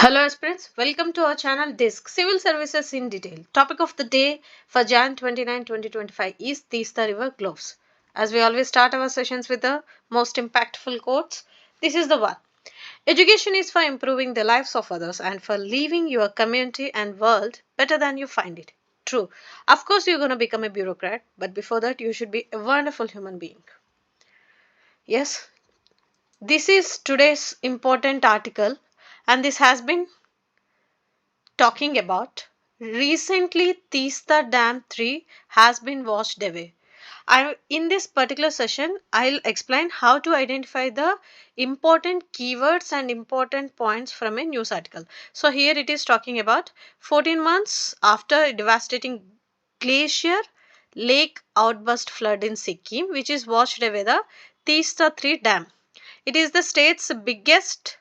Hello aspirants, welcome to our channel Disc Civil Services in Detail. Topic of the day for Jan 29, 2025 is TEESTA River GLOFs. As we always start our sessions with the most impactful quotes, this is the one. Education is for improving the lives of others and for leaving your community and world better than you find it. True. Of course you're going to become a bureaucrat, but before that you should be a wonderful human being. Yes, this is today's important article and this has been talking about recently TEESTA Dam 3 has been washed away. In this particular session, I'll explain how to identify the important keywords and important points from a news article. So here it is talking about 14 months after a devastating glacier lake outburst flood in Sikkim, which is washed away the TEESTA 3 dam. It is the state's biggest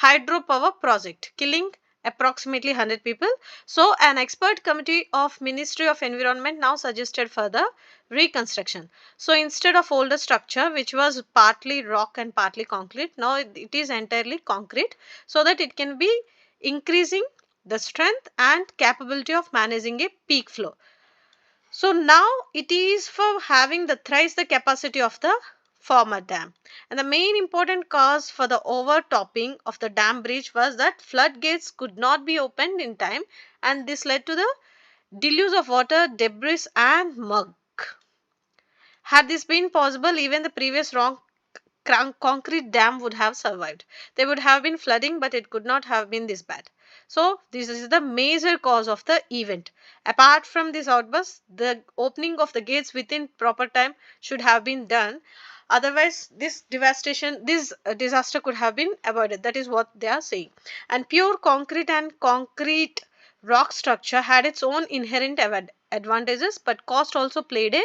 hydropower project, killing approximately 100 people. So an expert committee of Ministry of Environment now suggested further reconstruction. So instead of older structure which was partly rock and partly concrete, now it is entirely concrete so that it can be increasing the strength and capability of managing a peak flow. So now it is for having the thrice the capacity of the former dam. And the main important cause for the overtopping of the dam breach was that floodgates could not be opened in time, and this led to the deluge of water, debris and mud. Had this been possible, even the previous wrong concrete dam would have survived. There would have been flooding, but it could not have been this bad. So this is the major cause of the event. Apart from this outburst, the opening of the gates within proper time should have been done. Otherwise, this disaster could have been avoided. That is what they are saying. And pure concrete and concrete rock structure had its own inherent advantages, but cost also played a,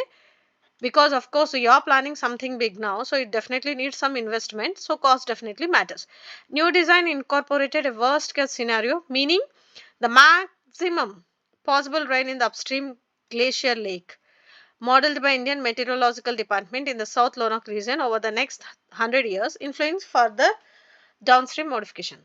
because of course you are planning something big now, so it definitely needs some investment, so cost definitely matters. New design incorporated a worst case scenario, meaning the maximum possible rain in the upstream glacier lake, modeled by Indian Meteorological Department in the South Lonok region over the next 100 years, influence further downstream modification.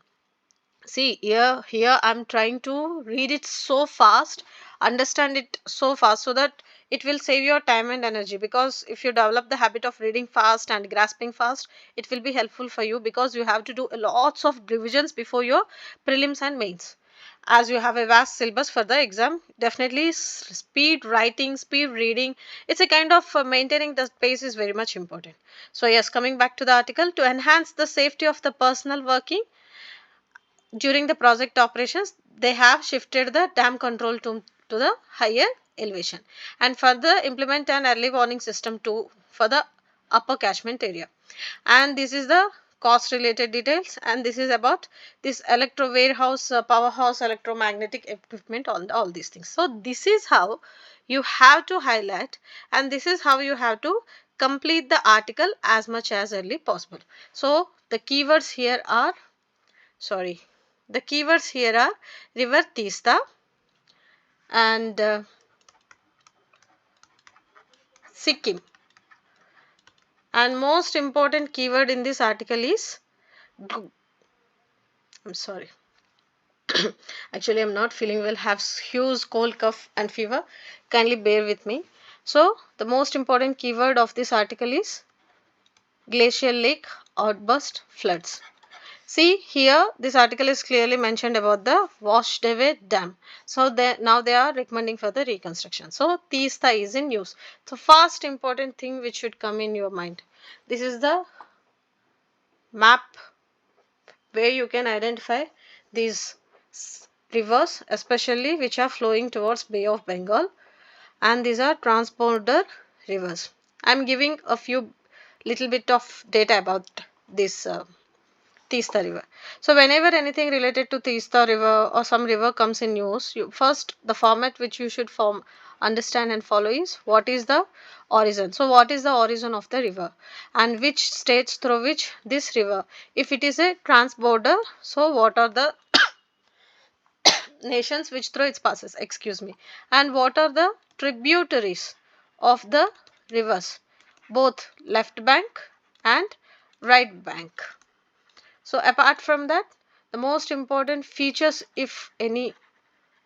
See, here I'm trying to read it so fast, understand it so fast, so that it will save your time and energy. Because if you develop the habit of reading fast and grasping fast, it will be helpful for you, because you have to do lots of revisions before your prelims and mains. As you have a vast syllabus for the exam, definitely speed writing, speed reading, it's a kind of maintaining the pace is very much important. So yes, coming back to the article, to enhance the safety of the personnel working during the project operations, they have shifted the dam control to the higher elevation and further implement an early warning system for the upper catchment area. And this is the cost related details, and this is about this electro warehouse, powerhouse, electromagnetic equipment, all these things. So this is how you have to highlight, and this is how you have to complete the article as much as early possible. So the keywords here are, the keywords here are river TEESTA and Sikkim. And most important keyword in this article is, I'm sorry, actually I'm not feeling well, have huge cold, cough and fever, kindly bear with me. So the most important keyword of this article is glacial lake outburst floods. See here, this article is clearly mentioned about the washed away dam. So now they are recommending for the reconstruction. So TEESTA is in use. So first important thing which should come in your mind. This is the map where you can identify these rivers, especially which are flowing towards Bay of Bengal, and these are transborder rivers. I am giving a few little bit of data about this TEESTA river. So whenever anything related to TEESTA river or some river comes in news, first the format which you should understand and follow is what is the origin. So what is the origin of the river and which states through which this river, if it is a transborder, so what are the nations which through its passes, excuse me, and what are the tributaries of the rivers, both left bank and right bank. So apart from that, the most important features, if any,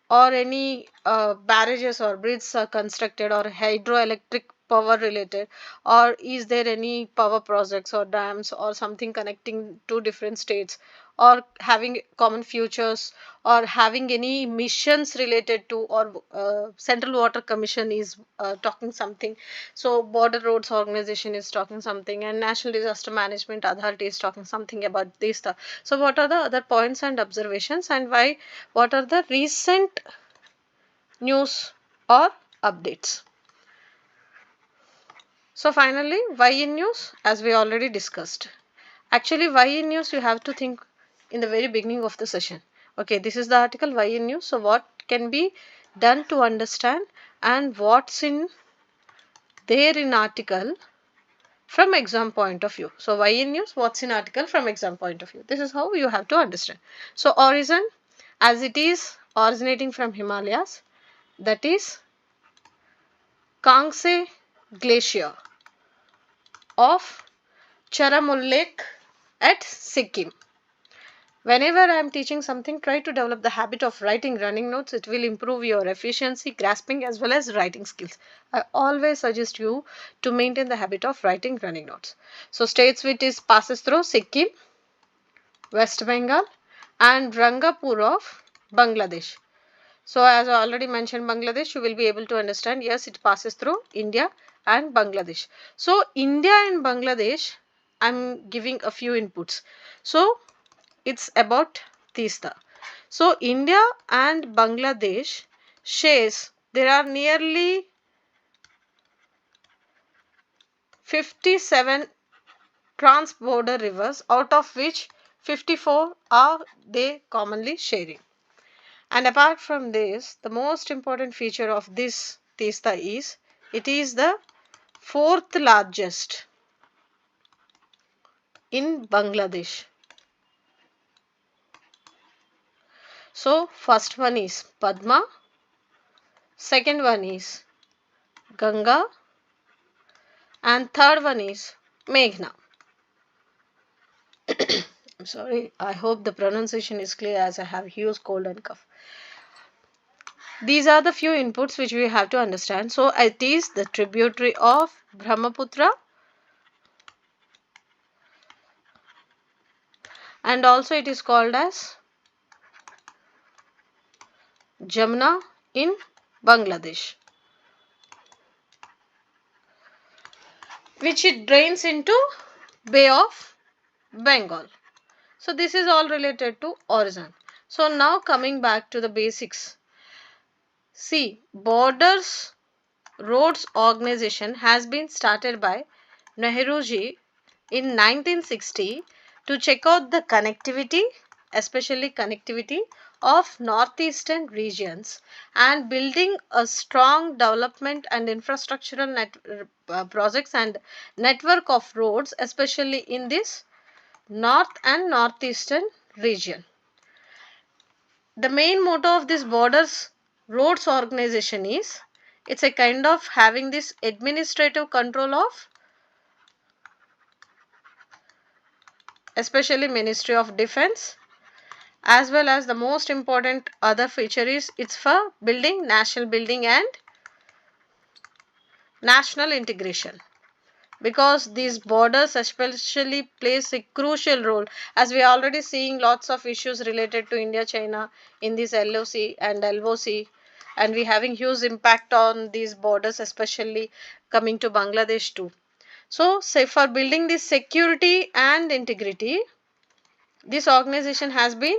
or any barrages or bridges are constructed, or hydroelectric power related, or is there any power projects or dams or something connecting two different states, or having common futures, or having any missions related to, or Central Water Commission is talking something, so Border Roads Organization is talking something, and National Disaster Management Authority is talking something about this stuff. So what are the other points and observations, and why, what are the recent news or updates? So finally, why in news, as we already discussed. Actually, why in news you have to think in the very beginning of the session. Okay, this is the article why in news. So what can be done to understand, and what's in there in article from exam point of view. So why in news, what's in article from exam point of view. This is how you have to understand. So origin, as it is originating from Himalayas, that is Kangse Glacier of Charamullek at Sikkim. Whenever I am teaching something, try to develop the habit of writing running notes. It will improve your efficiency, grasping, as well as writing skills. I always suggest you to maintain the habit of writing running notes. So states which is passes through Sikkim, West Bengal, and Rangapur of Bangladesh. So as I already mentioned Bangladesh, you will be able to understand, yes, it passes through India and Bangladesh. So India and Bangladesh, I am giving a few inputs. So it's about TEESTA. So India and Bangladesh shares, there are nearly 57 trans-border rivers, out of which 54 are they commonly sharing. And apart from this, the most important feature of this TEESTA is, it is the fourth largest in Bangladesh. So first one is Padma, second one is Ganga, and third one is Meghna. I'm sorry, I hope the pronunciation is clear, as I have huge cold and cough. These are the few inputs which we have to understand. So it is the tributary of Brahmaputra, and also it is called as Jamuna in Bangladesh, which it drains into Bay of Bengal. So this is all related to origin. So now coming back to the basics. See, Borders Roads Organization has been started by Nehruji in 1960 to check out the connectivity, especially connectivity of northeastern regions, and building a strong development and infrastructural projects and network of roads, especially in this north and northeastern region. The main motto of this Borders Roads Organization is, it's a kind of having this administrative control of, especially Ministry of Defense, as well as the most important other feature is, it's for building national building and national integration, because these borders especially plays a crucial role, as we are already seeing lots of issues related to India China in this LOC and LOC, and we having huge impact on these borders, especially coming to Bangladesh too. So say for building this security and integrity, this organization has been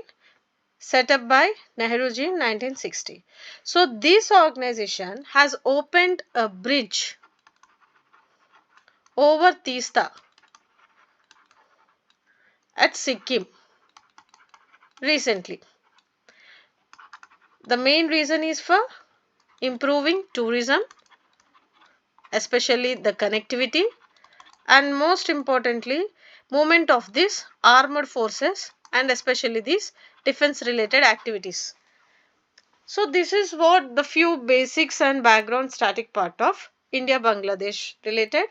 set up by Nehruji in 1960. So this organization has opened a bridge over TEESTA at Sikkim recently. The main reason is for improving tourism, especially the connectivity, and most importantly movement of these armed forces, and especially these defense related activities. So this is what the few basics and background static part of India Bangladesh related.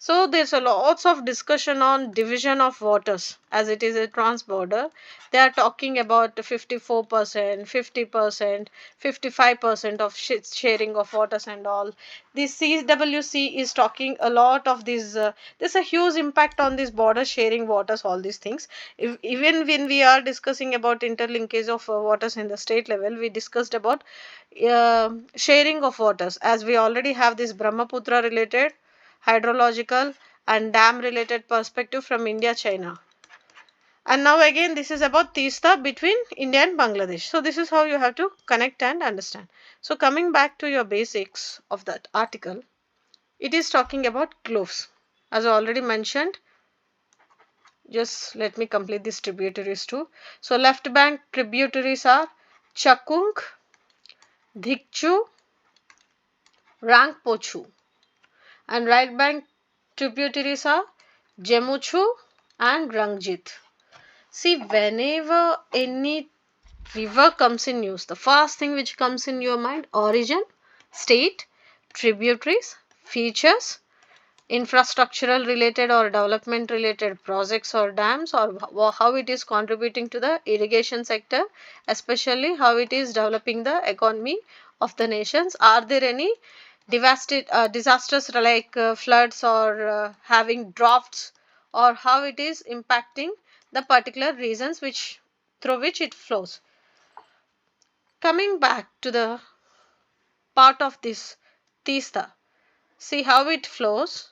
So there's a lots of discussion on division of waters as it is a trans-border. They are talking about 54%, 50%, 55% of sharing of waters and all. This CWC is talking a lot of this. There's a huge impact on this border sharing waters, all these things. Even when we are discussing about interlinkage of waters in the state level, we discussed about sharing of waters, as we already have this Brahmaputra related hydrological and dam related perspective from India, China. And now again this is about TEESTA between India and Bangladesh. So this is how you have to connect and understand. So coming back to your basics of that article, it is talking about GLOFs. As I already mentioned, just let me complete these tributaries too. So left bank tributaries are Chakung, Dhikchu, Rangpochu, and right bank tributaries are Jemuchu and Rangjit. See, whenever any river comes in news, the first thing which comes in your mind: origin, state, tributaries, features, infrastructural related or development related projects or dams, or how it is contributing to the irrigation sector, especially how it is developing the economy of the nations. Are there any disasters like floods or having droughts, or how it is impacting the particular regions through which it flows. Coming back to the part of this TEESTA, see how it flows.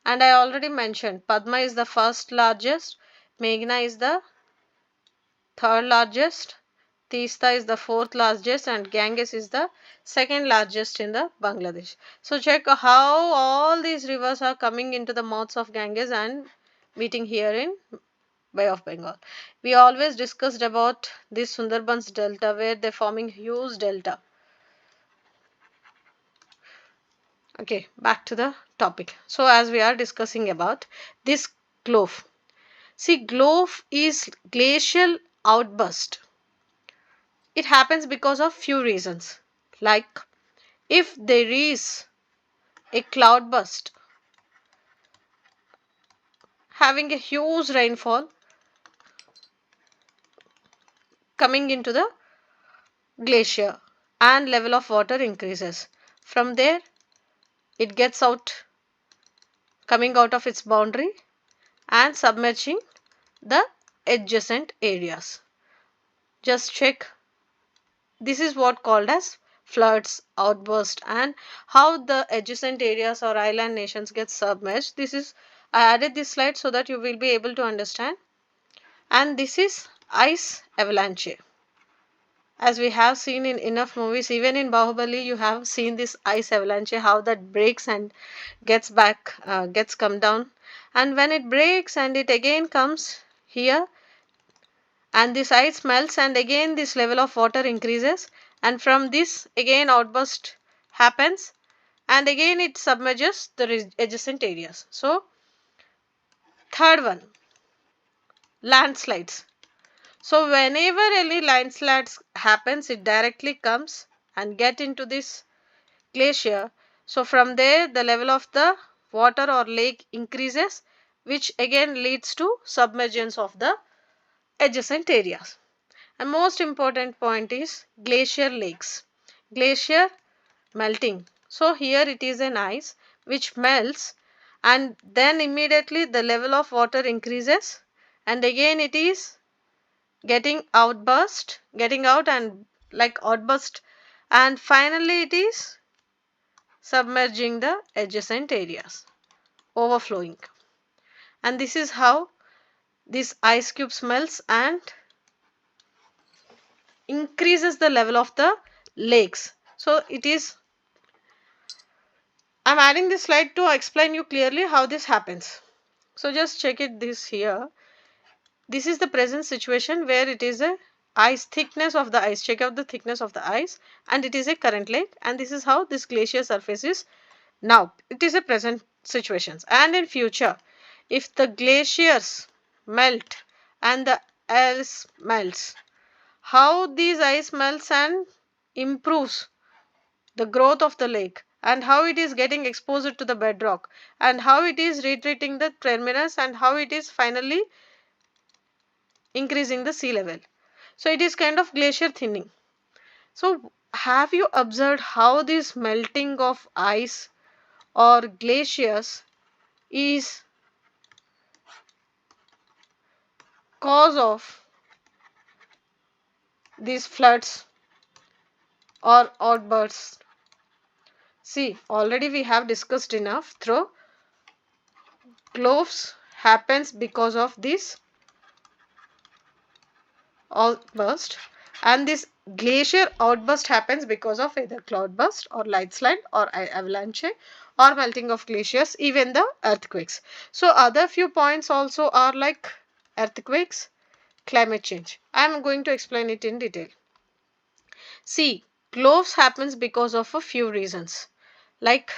And I already mentioned Padma is the first largest, Meghna is the third largest, TEESTA is the fourth largest, and Ganges is the second largest in the Bangladesh. So check how all these rivers are coming into the mouths of Ganges and meeting here in Bay of Bengal. We always discussed about this Sundarbans delta where they're forming huge delta. Okay, back to the topic. So as we are discussing about this GLOF. See, GLOF is glacial outburst. It happens because of few reasons. Like if there is a cloudburst having a huge rainfall coming into the glacier and level of water increases. From there it gets out, coming out of its boundary and submerging the adjacent areas. Just check, this is what called as floods, outburst, and how the adjacent areas or island nations get submerged. This is, I added this slide so that you will be able to understand. And this is ice avalanche. As we have seen in enough movies, even in Bahubali you have seen this ice avalanche, how that breaks and gets back, gets come down, and when it breaks and it again comes here, and this ice melts and again this level of water increases, and from this again outburst happens and again it submerges the adjacent areas. So third one, landslides. So whenever any landslides happens, it directly comes and get into this glacier. So from there the level of the water or lake increases, which again leads to submergence of the adjacent areas. And most important point is glacier lakes. Glacier melting. So here it is an ice which melts and then immediately the level of water increases and again it is getting out and like outburst, and finally it is submerging the adjacent areas, overflowing. And this is how this ice cube melts and increases the level of the lakes. So it is, I'm adding this slide to explain you clearly how this happens. So just check it this here. This is the present situation where it is a ice thickness of the ice. Check out the thickness of the ice, and it is a current lake, and this is how this glacier surface is now. It is a present situations, and in future if the glaciers melt and the ice melts, how these ice melts and improves the growth of the lake, and how it is getting exposed to the bedrock, and how it is retreating the terminus, and how it is finally increasing the sea level. So it is kind of glacier thinning. So have you observed how this melting of ice or glaciers is cause of these floods or outbursts? See, already we have discussed enough through GLOFs happens because of this outburst, and this glacier outburst happens because of either cloudburst or landslide or avalanche or melting of glaciers, even the earthquakes. So other few points also are like earthquakes, climate change. I am going to explain it in detail. See, GLOFs happens because of a few reasons, like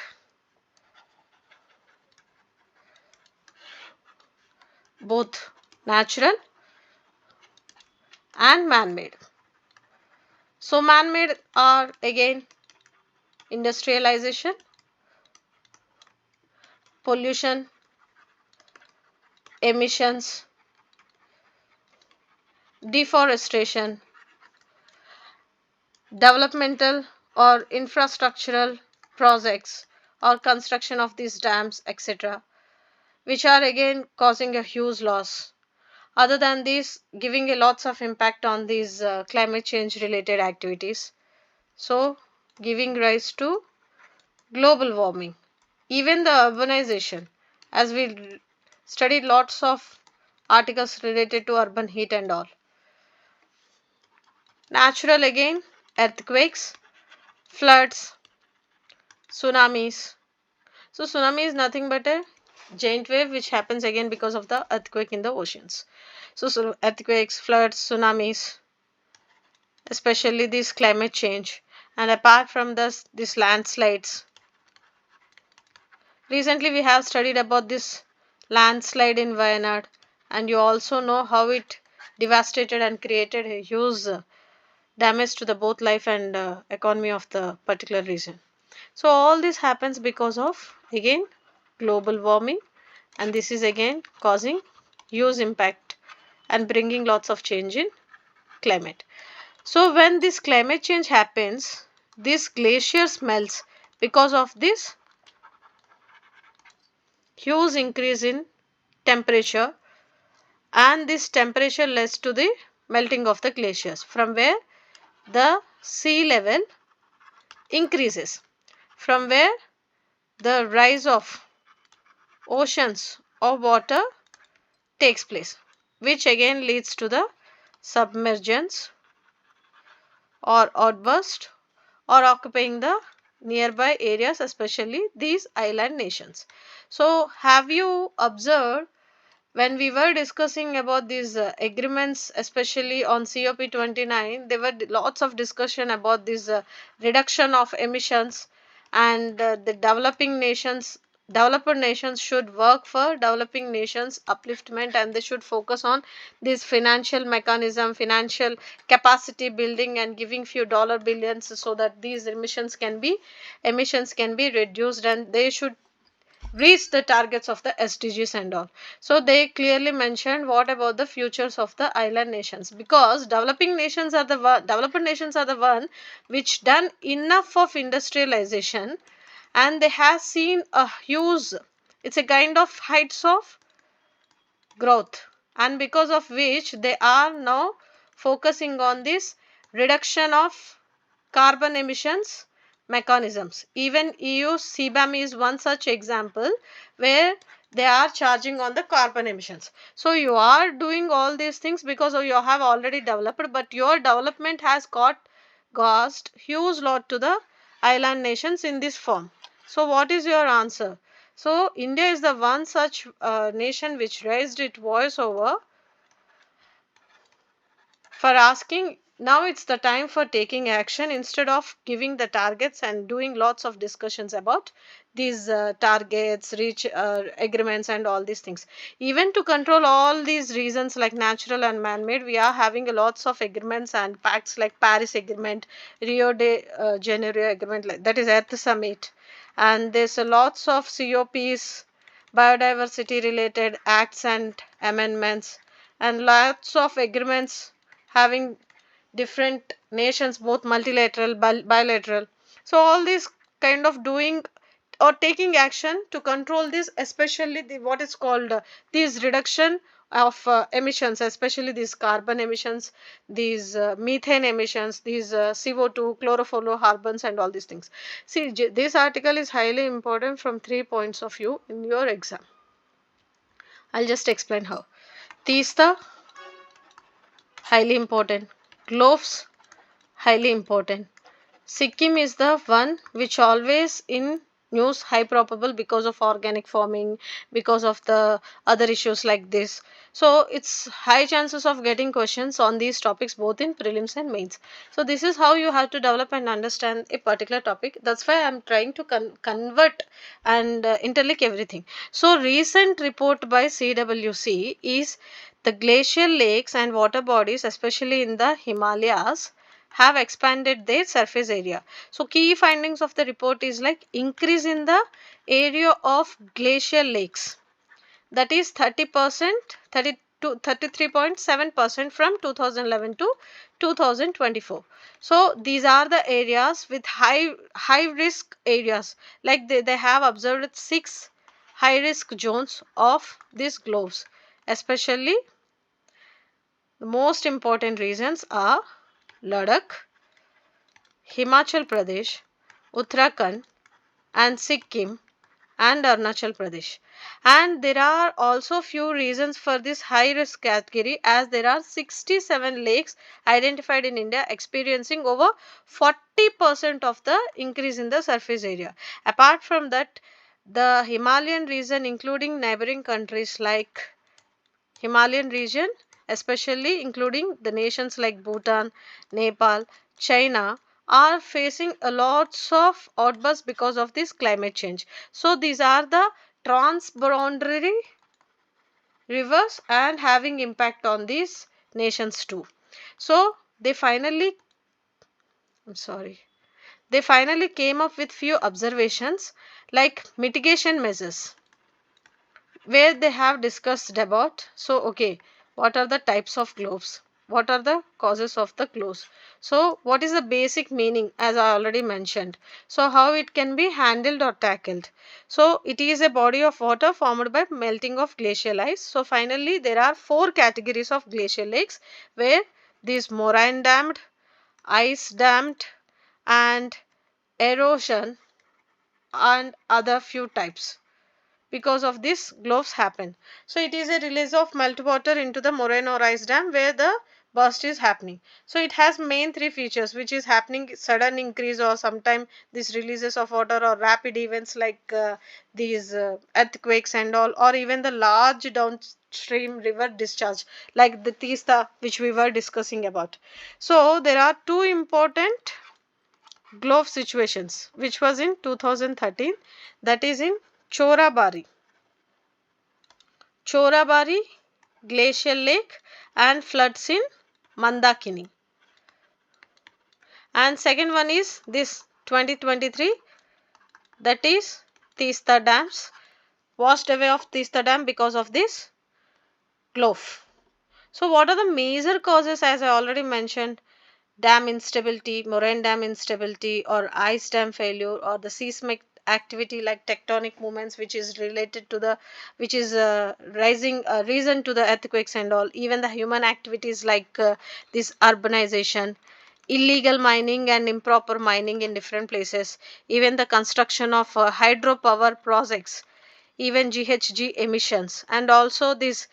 both natural and man-made. So man-made are again industrialization, pollution, emissions, deforestation, developmental or infrastructural projects or construction of these dams, etc., which are again causing a huge loss. Other than this, giving a lots of impact on these climate change related activities. So giving rise to global warming, even the urbanization, as we studied lots of articles related to urban heat and all. Natural again, earthquakes, floods, tsunamis. So tsunami is nothing but a giant wave which happens again because of the earthquake in the oceans. So earthquakes, floods, tsunamis, especially this climate change, and apart from this landslides. Recently we have studied about this landslide in Wayanad, and you also know how it devastated and created a huge damage to the both life and economy of the particular region. So all this happens because of again global warming, and this is again causing huge impact and bringing lots of change in climate. So when this climate change happens, this glaciers melts because of this huge increase in temperature, and this temperature leads to the melting of the glaciers, from where the sea level increases, from where the rise of oceans of water takes place, which again leads to the submergence or outburst or occupying the nearby areas, especially these island nations. So have you observed when we were discussing about these agreements, especially on COP29, there were lots of discussion about this reduction of emissions, and the developer nations should work for developing nations upliftment, and they should focus on this financial mechanism, financial capacity building, and giving few dollar billions so that these emissions can be reduced, and they should reach the targets of the SDGs and all. So they clearly mentioned what about the futures of the island nations, because developed nations are the one which done enough of industrialization, and they have seen a huge, it's a kind of heights of growth, and because of which they are now focusing on this reduction of carbon emissions mechanisms. Even EU CBAM is one such example where they are charging on the carbon emissions. So you are doing all these things because you have already developed, but your development has cost huge lot to the island nations in this form. So what is your answer? So India is the one such nation which raised its voice over for asking now it's the time for taking action instead of giving the targets and doing lots of discussions about these targets, reach agreements and all these things. Even to control all these reasons like natural and man-made, we are having lots of agreements and pacts like Paris Agreement, Rio de Janeiro Agreement, like that is Earth Summit, and there's lots of COPs, biodiversity related acts and amendments, and lots of agreements having different nations, both multilateral, bilateral. So all these kind of doing or taking action to control this, especially the what is called these reduction of emissions, especially these carbon emissions, these methane emissions, these CO2, chlorofluorocarbons and all these things. See, this article is highly important from 3 points of view in your exam. I'll just explain how. TEESTA, highly important. GLOFs, highly important. Sikkim is the one which always in news, high probable because of organic farming, because of the other issues like this. So it's high chances of getting questions on these topics both in prelims and mains. So this is how you have to develop and understand a particular topic. That's why I'm trying to convert and interlink everything. So recent report by CWC is the glacial lakes and water bodies, especially in the Himalayas, have expanded their surface area. So key findings of the report is like increase in the area of glacial lakes, that is 30%, 33.7% from 2011 to 2024. So these are the areas with high risk areas, like they have observed 6 high risk zones of these GLOFs. Especially the most important reasons are Ladakh, Himachal Pradesh, Uttarakhand and Sikkim and Arunachal Pradesh. And there are also few reasons for this high risk category, as there are 67 lakes identified in India experiencing over 40% of the increase in the surface area. Apart from that, the Himalayan region, including neighboring countries like Himalayan region, especially including the nations like Bhutan, Nepal, China, are facing a lots of outbursts because of this climate change. So these are the transboundary rivers and having impact on these nations too. So they finally, I'm sorry, they finally came up with few observations like mitigation measures, where they have discussed about. So okay, what are the types of GLOFs, what are the causes of the GLOFs, so what is the basic meaning, as I already mentioned, so how it can be handled or tackled. So it is a body of water formed by melting of glacial ice. So finally there are 4 categories of glacial lakes, where these moraine dammed, ice dammed and erosion and other few types. Because of this, GLOFs happen. So it is a release of meltwater into the moraine or ice dam where the burst is happening. So it has main 3 features, which is happening sudden increase or sometime these releases of water or rapid events like these earthquakes and all, or even the large downstream river discharge like the TEESTA which we were discussing about. So there are 2 important GLOF situations which was in 2013, that is in Chorabari Glacial Lake and floods in Mandakini. And second one is this 2023, that is TEESTA dams, washed away of TEESTA dam because of this GLOF. So what are the major causes, as I already mentioned? Dam instability, moraine dam instability or ice dam failure, or the seismic activity like tectonic movements which is related to the, which is rising reason to the earthquakes and all. Even the human activities like this urbanization, illegal mining and improper mining in different places, even the construction of hydropower projects, even GHG emissions, and also this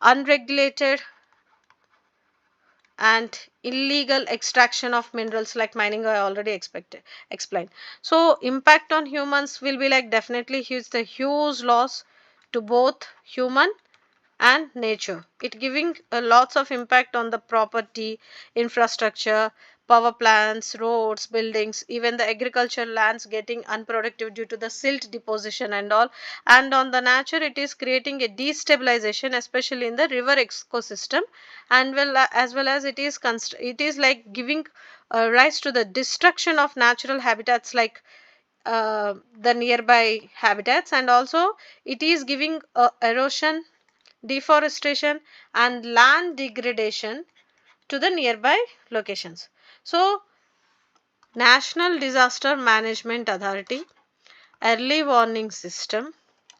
unregulated and illegal extraction of minerals like mining, I already explained. So impact on humans will be like definitely huge, the huge loss to both human and nature. It giving lots of impact on the property, infrastructure, power plants, roads, buildings, even the agricultural lands getting unproductive due to the silt deposition and all. And on the nature, it is creating a destabilization, especially in the river ecosystem, and as it is it is like giving rise to the destruction of natural habitats like the nearby habitats, and also it is giving erosion, deforestation and land degradation to the nearby locations. So National Disaster Management Authority, early warning system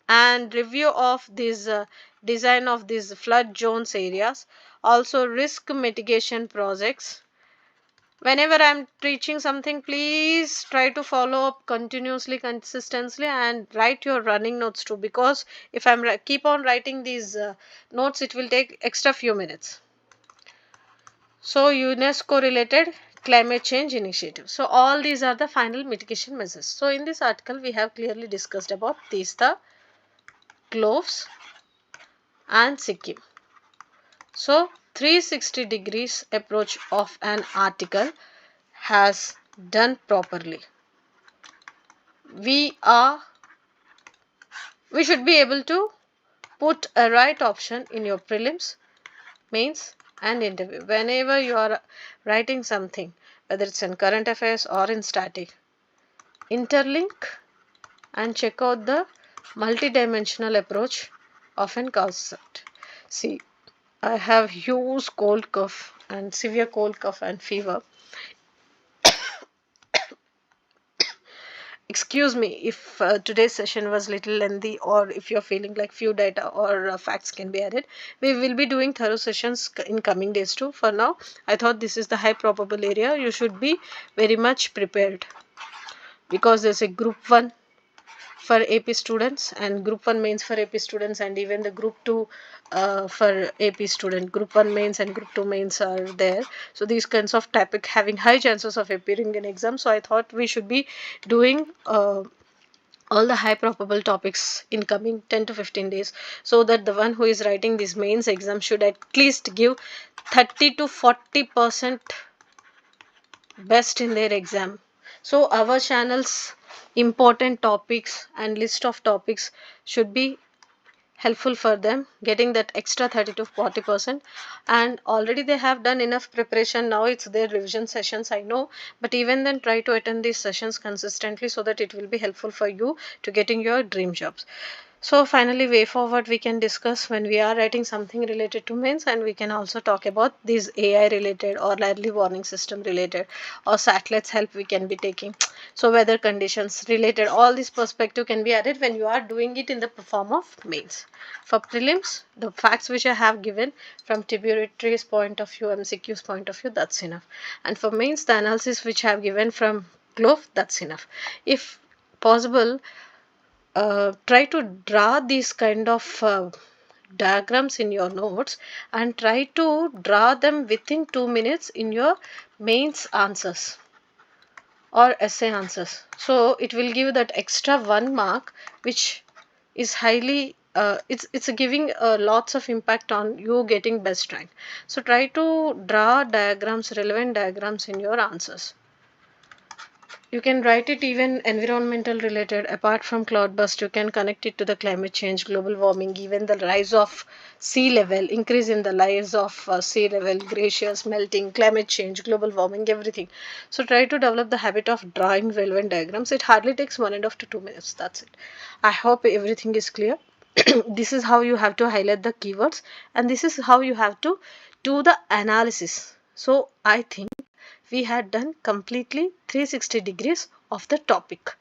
and review of this design of these flood zones areas, also risk mitigation projects. Whenever I'm teaching something, please try to follow up continuously, consistently, and write your running notes too, because if I'm keep on writing these notes, it will take extra few minutes. So UNESCO related climate change initiative. So all these are the final mitigation measures. So in this article we have clearly discussed about TEESTA, GLOFs and Sikkim. So 360 degrees approach of an article has done properly. We should be able to put a right option in your prelims, mains and interview. Whenever you are writing something, whether it's in current affairs or in static, interlink and check out the multidimensional approach of an concept. See, I have huge cold cough and severe cold cough and fever. Excuse me if today's session was little lengthy, or if you're feeling like few data or facts can be added. We will be doing thorough sessions in coming days too. For now, I thought this is the high probable area. You should be very much prepared, because there's a group 1 for AP students and group 1 mains for AP students, and even the group 2 for AP student. Group 1 mains and group 2 mains are there. So these kinds of topic having high chances of appearing in exam. So I thought we should be doing all the high probable topics in coming 10 to 15 days, so that the one who is writing this mains exam should at least give 30 to 40% best in their exam. So our channel's important topics and list of topics should be helpful for them, getting that extra 30 to 40%. And already they have done enough preparation. Now it's their revision sessions, I know, but even then try to attend these sessions consistently, so that it will be helpful for you to getting your dream jobs. So finally, way forward we can discuss when we are writing something related to mains, and we can also talk about these AI related or early warning system related or satellites help we can be taking. So weather conditions related, all this perspective can be added when you are doing it in the form of mains. For prelims, the facts which I have given from tributaries point of view, MCQ's point of view, that's enough. And for mains, the analysis which I have given from GLOF, that's enough. If possible, try to draw these kind of diagrams in your notes, and try to draw them within 2 minutes in your mains answers or essay answers. So it will give that extra 1 mark, which is highly it's giving lots of impact on you getting best rank. So try to draw diagrams, relevant diagrams in your answers. You can write it even environmental related. Apart from cloudburst, you can connect it to the climate change, global warming, even the rise of sea level, increase in the rise of sea level, glaciers melting, climate change, global warming, everything. So try to develop the habit of drawing relevant diagrams. It hardly takes 1.5 to 2 minutes. That's it. I hope everything is clear. This is how you have to highlight the keywords, and this is how you have to do the analysis. So I think we had done completely 360 degrees of the topic.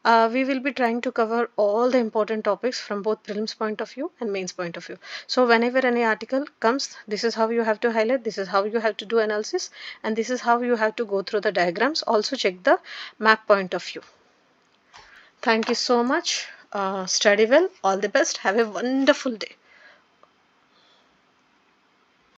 We will be trying to cover all the important topics from both prelims point of view and mains point of view. So whenever any article comes, this is how you have to highlight, this is how you have to do analysis, and this is how you have to go through the diagrams. Also check the map point of view. Thank you so much. Study well. All the best. Have a wonderful day.